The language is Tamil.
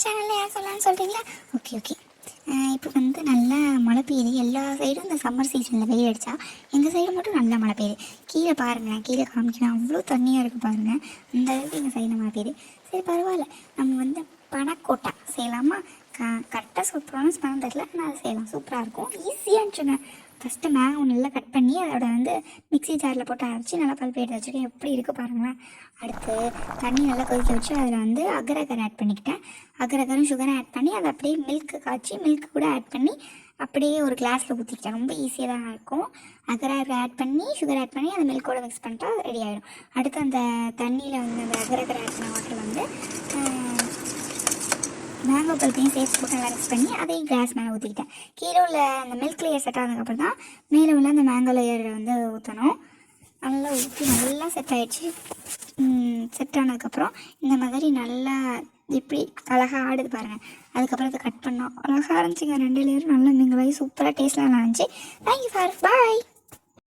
சேனலில் யார் சொல்லலாம்னு சொல்கிறீங்களா? Okay okay. இப்போ வந்து நல்லா மழை பெய்யுது. எல்லா சைடும் இந்த சம்மர் சீசனில் வெயில் அடித்தா எங்கள் சைடு மட்டும் நல்லா மழை பெய்யுது. கீழே பாருங்கள், கீழே காமிக்கலாம், அவ்வளோ தண்ணியாக இருக்குது பாருங்கள். அந்த அளவுக்கு எங்கள் சைடில் மழை பெய்யுது. சரி பரவாயில்ல, நம்ம வந்து பனக்கோட்டா செய்யலாமா? கரெக்டாக ப்ரொனவுன்ஸ் பண்ண தெரியல, ஆனால் அதை செய்யலாம். சூப்பராக இருக்கும், ஈஸியாக இருந்துச்சுங்க. ஃபஸ்ட்டு மேங்கோ நல்லா கட் பண்ணி அதோட வந்து மிக்ஸி ஜாரில் போட்டு அரைச்சி நல்லா பல்ப் எடுத்து வச்சுருக்கேன். எப்படி இருக்குது பாருங்களேன். அடுத்து தண்ணி நல்லா கொதிக்க வச்சு அதில் வந்து அகரகர் ஆட் பண்ணிக்கிட்டேன். அகரகரும் சுகரும் ஆட் பண்ணி அதை அப்படியே மில்க் காய்ச்சி மில்க் கூட ஆட் பண்ணி அப்படியே ஒரு கிளாஸில் ஊற்றிக்கிட்டேன். ரொம்ப ஈஸியாக தான் இருக்கும். அகரகர் ஆட் பண்ணி சுகர் ஆட் பண்ணி அந்த மில்கோட மிக்ஸ் பண்ணிட்டா ரெடி ஆகிடும். அடுத்து அந்த தண்ணியில் வந்து அந்த அகரகர் ஆட் பண்ண வாட்டர் வந்து மேங்கோ பல்ப்பையும் சேர்த்து போட்டு நல்லா மிக்ஸ் பண்ணி அதையும் கிளாஸ் மேலே ஊற்றிக்கிட்டேன். கீழே உள்ள அந்த மில்க் லேயர் செட் ஆனதுக்கப்புறம் தான் மேலே உள்ள அந்த மேங்கோ லேயர் வந்து ஊற்றணும். நல்லா ஊற்றி நல்லா செட் ஆகிடுச்சு. செட் ஆனதுக்கப்புறம் இந்த மாதிரி நல்லா இப்படி அழகாக ஆடுது பாருங்கள். அதுக்கப்புறம் அதை கட் பண்ணோம். அழகாக இருந்துச்சுங்க. 2 லேயரும் நல்லா மிங்கலாகி சூப்பராக டேஸ்ட்லாம் இருந்துச்சு. Thank you for bye.